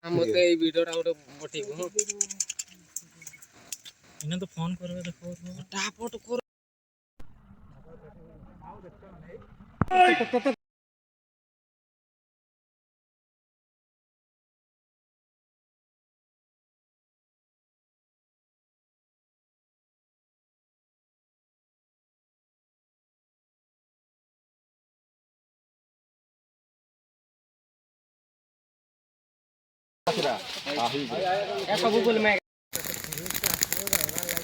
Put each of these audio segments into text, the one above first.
मते ए वीडियोटा गोटे पठेइबो ह इने तो फोन करबे देखो टापट कर सब बोल में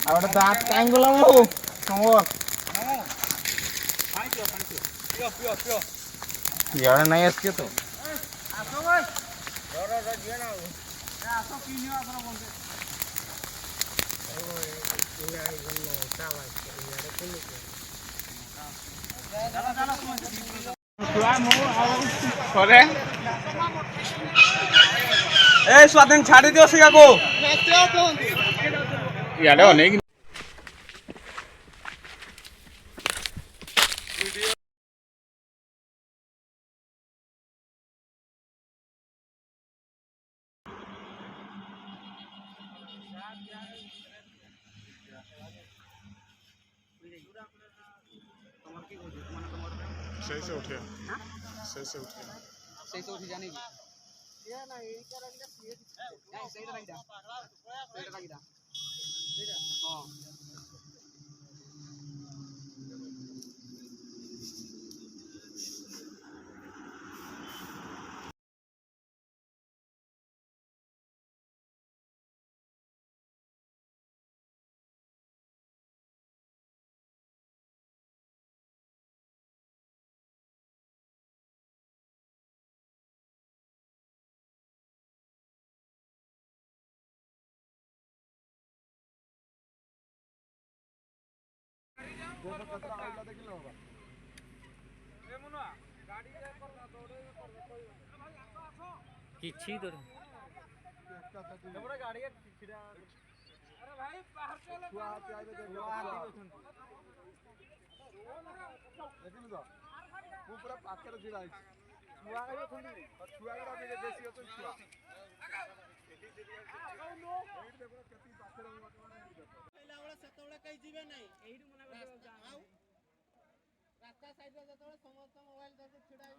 और दांत कांग गला मो हमर पियो यार नहीं इसके तो आसो भाई रो जिया ना आसो पीनियो आपन बंदे ओ इना गन्नो चावा यार कोन करे ए स्वादिन छाड़ी दियो सिगा को याडे नहीं सही से उठे सही से उठे सही से उठ जाने की ये ना ये क्या रंग है नहीं सही रंग दा हां किछि तो गाड़ी छिड़ा अरे भाई बाहर चलो छुआ आते आइबे देखो देखिलु तो मु पूरा पाखरे छिड़ा आइछ छुआ आइबे थुंडी और छुआ गडा भी देसी होतो छुआ एइट देखो केती पाखरे पहिला वाला सतोळे कई जीवे नाही एइट मना आउ रास्ता साइड रे जतोळे समस्त मोबाइल धर के छिड़ा आइ